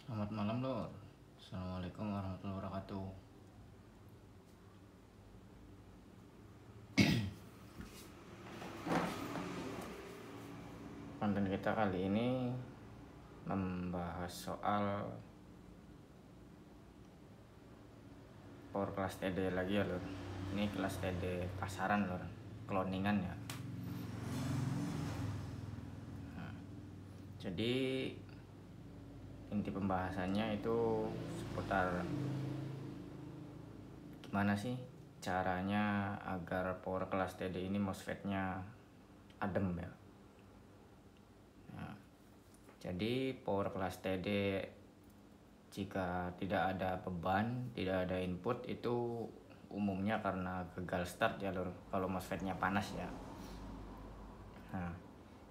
Selamat malam lor. Assalamualaikum warahmatullahi wabarakatuh. Konten kita kali ini membahas soal power kelas TD lagi ya lor. Ini kelas TD pasaran lor, cloningan ya. Jadi inti pembahasannya itu seputar gimana sih caranya agar power kelas TD ini MOSFET-nya adem ya. Jadi power kelas TD jika tidak ada beban, tidak ada input itu umumnya karena gagal start ya lor, kalau MOSFET-nya panas ya. Nah,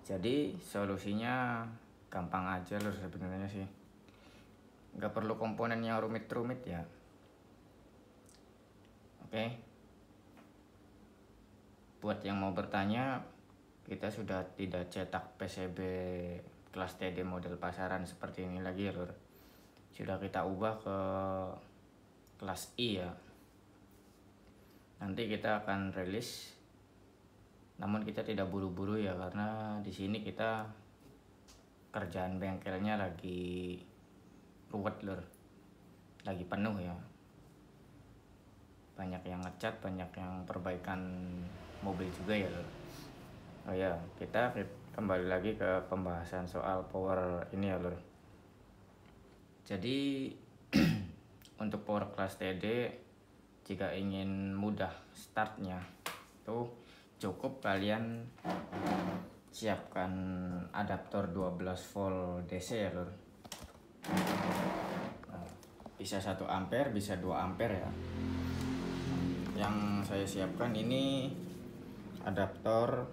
jadi solusinya gampang aja lor sebenarnya sih. Nggak perlu komponen yang rumit-rumit ya. Oke. Buat yang mau bertanya, kita sudah tidak cetak PCB kelas TD model pasaran seperti ini lagi ya lor. Sudah kita ubah ke kelas I ya. Nanti kita akan rilis, namun kita tidak buru-buru ya, karena di sini kita kerjaan bengkelnya lagi ruwet lor, lagi penuh ya. Banyak yang ngecat, banyak yang perbaikan mobil juga ya lor. Oh ya, kita kembali lagi ke pembahasan soal power ini ya lor. Jadi untuk power kelas TD, jika ingin mudah startnya tuh cukup kalian siapkan adaptor 12 volt DC ya lor. Bisa 1 ampere, bisa 2 ampere ya. Yang saya siapkan ini adaptor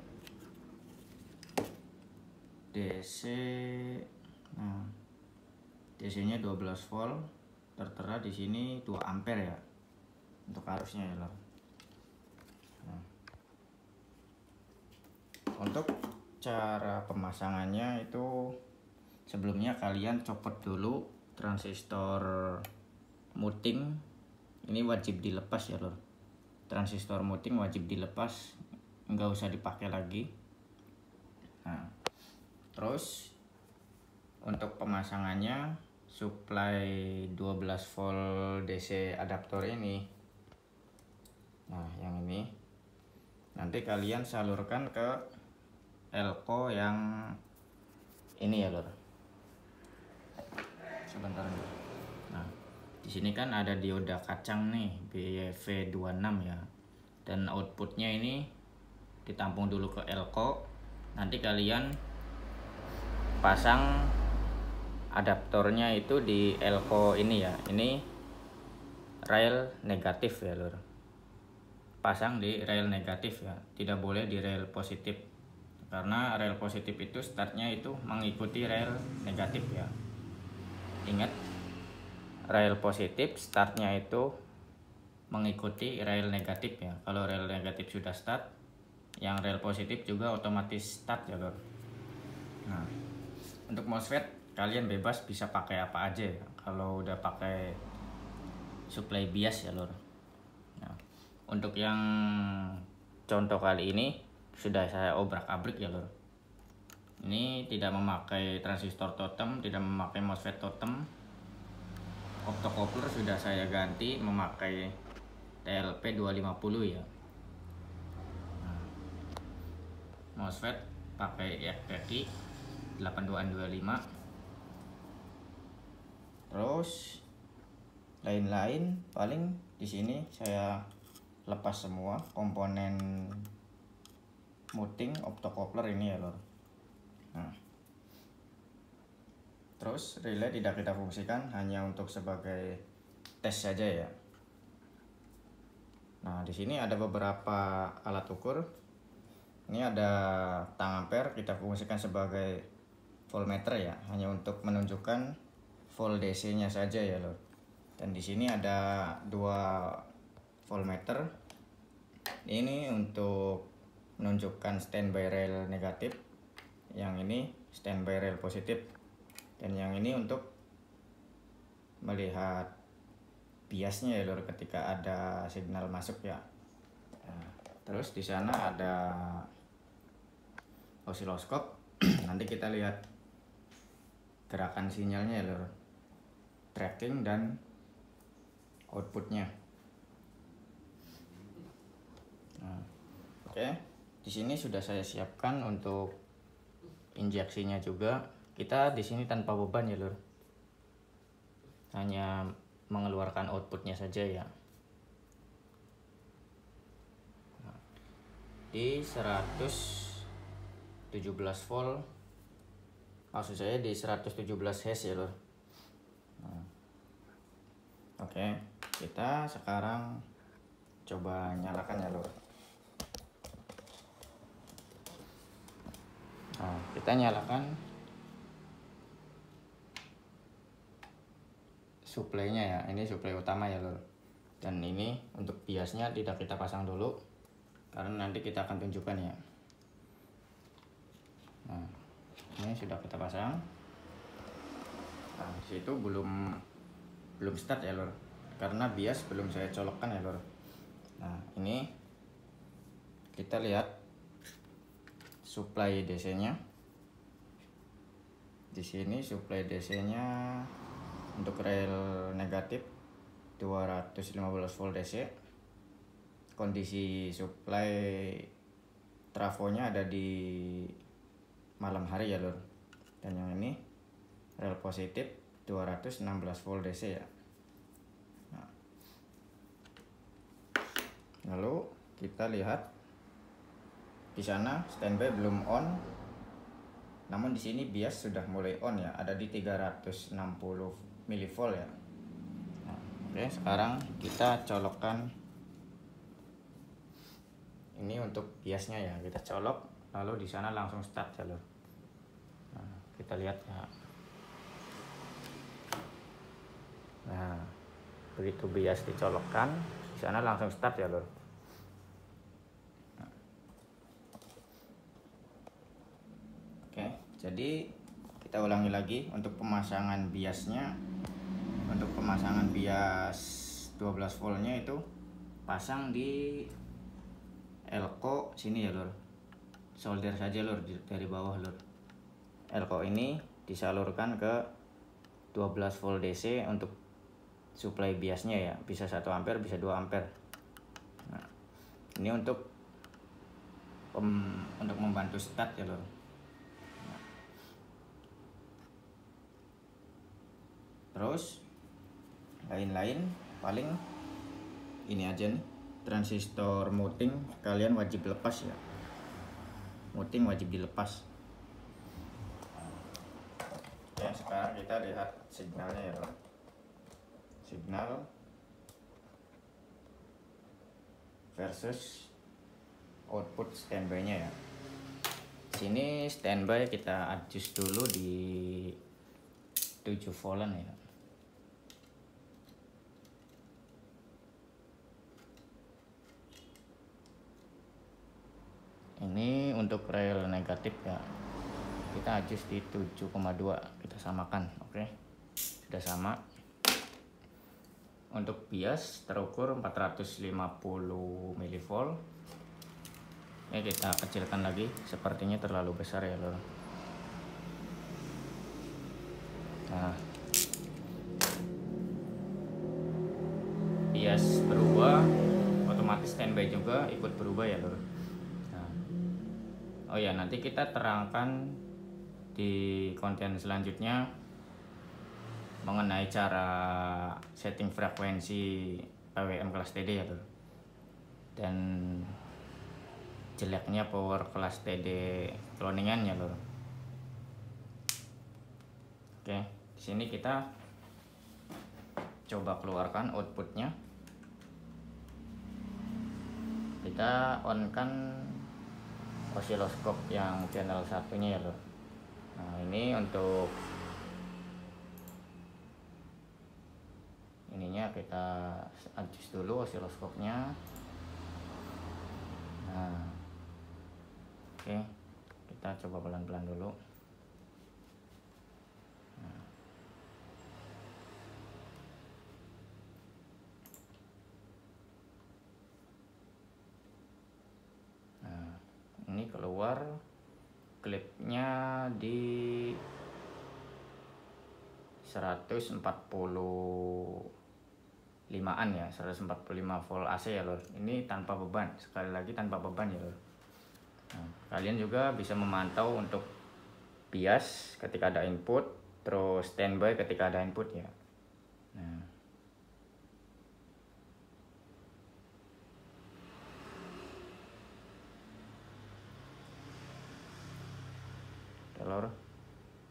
DC. Nah, DC-nya 12 volt, tertera di sini 2 ampere ya untuk arusnya ya lor. Nah, untuk cara pemasangannya itu sebelumnya kalian copot dulu transistor muting. Ini wajib dilepas ya lor. Transistor muting wajib dilepas, nggak usah dipakai lagi. Nah, terus untuk pemasangannya, supply 12 volt DC adaptor ini, nah yang ini nanti kalian salurkan ke elko yang ini ya lor. Sebentar nih. Nah, di sini kan ada dioda kacang nih, BV26 ya. Dan outputnya ini ditampung dulu ke elko. Nanti kalian pasang adaptornya itu di elko ini ya. Ini rail negatif ya lor. Pasang di rail negatif ya, tidak boleh di rail positif, karena rail positif itu startnya itu mengikuti rail negatif ya. Ingat, rail positif startnya itu mengikuti rail negatif ya. Kalau rail negatif sudah start, yang rail positif juga otomatis start ya lor. Nah, untuk MOSFET kalian bebas bisa pakai apa aja ya, kalau udah pakai supply bias ya lor. Nah, untuk yang contoh kali ini sudah saya obrak-abrik ya lor. Ini tidak memakai transistor totem, tidak memakai MOSFET totem. Optocoupler sudah saya ganti memakai TLP 250 ya. Nah, MOSFET pakai EFPI 8225. Terus lain-lain paling di sini saya lepas semua komponen muting optocoupler ini ya lor. Nah, terus relay tidak kita fungsikan, hanya untuk sebagai tes saja ya. Nah, di sini ada beberapa alat ukur. Ini ada tang ampere, kita fungsikan sebagai voltmeter ya, hanya untuk menunjukkan volt DC-nya saja ya lor. Dan di sini ada 2 voltmeter. Ini untuk menunjukkan standby rail negatif, yang ini standby rail positif, dan yang ini untuk melihat biasnya ya lur ketika ada signal masuk ya. Nah, terus di sana ada osiloskop. Nanti kita lihat gerakan sinyalnya ya lur, tracking dan outputnya. Nah, oke, di sini sudah saya siapkan untuk injeksinya juga. Kita di sini tanpa beban ya lur, hanya mengeluarkan outputnya saja ya. Nah, di 117 volt, maksud saya di 117 Hz ya lur. Nah, oke, kita sekarang coba nyalakan ya lur. Nah, kita nyalakan suplainya ya, ini suplai utama ya lur. Dan ini untuk biasnya tidak kita pasang dulu karena nanti kita akan tunjukkan ya. Nah, ini sudah kita pasang. Nah, disitu belum start ya lur, karena bias belum saya colokkan ya lur. Nah, ini kita lihat supply DC-nya. Di sini supply DC-nya untuk rail negatif 215 volt DC. Kondisi supply trafonya ada di malam hari ya lur. Dan yang ini rail positif 216 volt DC ya. Nah, lalu kita lihat di sana standby belum on, namun di sini bias sudah mulai on ya, ada di 360 mV ya. Nah, oke, sekarang kita colokkan ini untuk biasnya ya, kita colok lalu di sana langsung start ya lur. Nah, kita lihat ya. Nah, begitu bias dicolokkan, di sana langsung start ya lur. Oke, jadi kita ulangi lagi untuk pemasangan biasnya. Untuk pemasangan bias 12 voltnya itu pasang di elko sini ya lur. Solder saja lur dari bawah lur. Elko ini disalurkan ke 12 volt DC untuk supply biasnya ya, bisa 1 ampere bisa 2 ampere. Nah, ini untuk membantu start ya lur. Nah, terus lain-lain paling ini aja nih, transistor muting kalian wajib lepas ya, muting wajib dilepas. Oke, sekarang kita lihat signalnya ya lur. Signal versus output standby-nya ya. Sini standby kita adjust dulu di 7 volt ya. Ini untuk rail negatif ya, kita adjust di 7,2, kita samakan. Oke, sudah sama. Untuk bias terukur 450 mV. Ini kita kecilkan lagi, sepertinya terlalu besar ya lor. Nah, bias berubah, otomatis standby juga ikut berubah ya lor. Nah, oh ya, nanti kita terangkan di konten selanjutnya mengenai cara setting frekuensi PWM kelas TD ya lor, dan jeleknya power kelas TD cloningan ya lor. Oke, di sini kita coba keluarkan outputnya. Kita on kan osiloskop yang channel satunya ya lor. Nah, ini untuk ininya kita adjust dulu osiloskopnya. Nah, oke, kita coba pelan-pelan dulu. Nah, di 145an ya, 145 volt AC ya lor. Ini tanpa beban, sekali lagi tanpa beban ya lor. Nah, kalian juga bisa memantau untuk bias ketika ada input, terus standby ketika ada input ya. Nah, lor,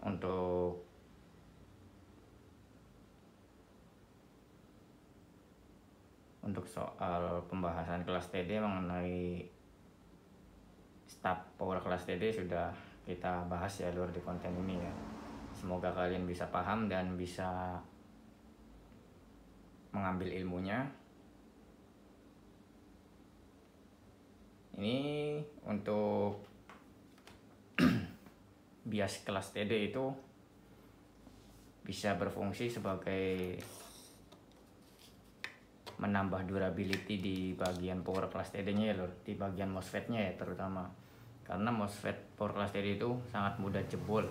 untuk soal pembahasan kelas TD mengenai step power kelas TD sudah kita bahas ya lor di konten ini ya. Semoga kalian bisa paham dan bisa mengambil ilmunya. Ini untuk bias kelas TD itu bisa berfungsi sebagai menambah durability di bagian power class TD-nya ya lor, di bagian MOSFET-nya ya terutama. Karena MOSFET power class TD itu sangat mudah jebol.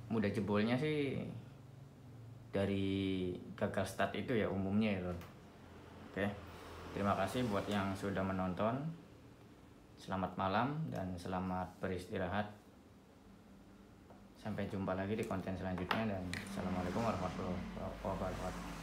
Mudah jebolnya sih dari gagal start itu ya umumnya ya lor. Oke. Terima kasih buat yang sudah menonton. Selamat malam dan selamat beristirahat. Sampai jumpa lagi di konten selanjutnya dan assalamualaikum warahmatullahi wabarakatuh.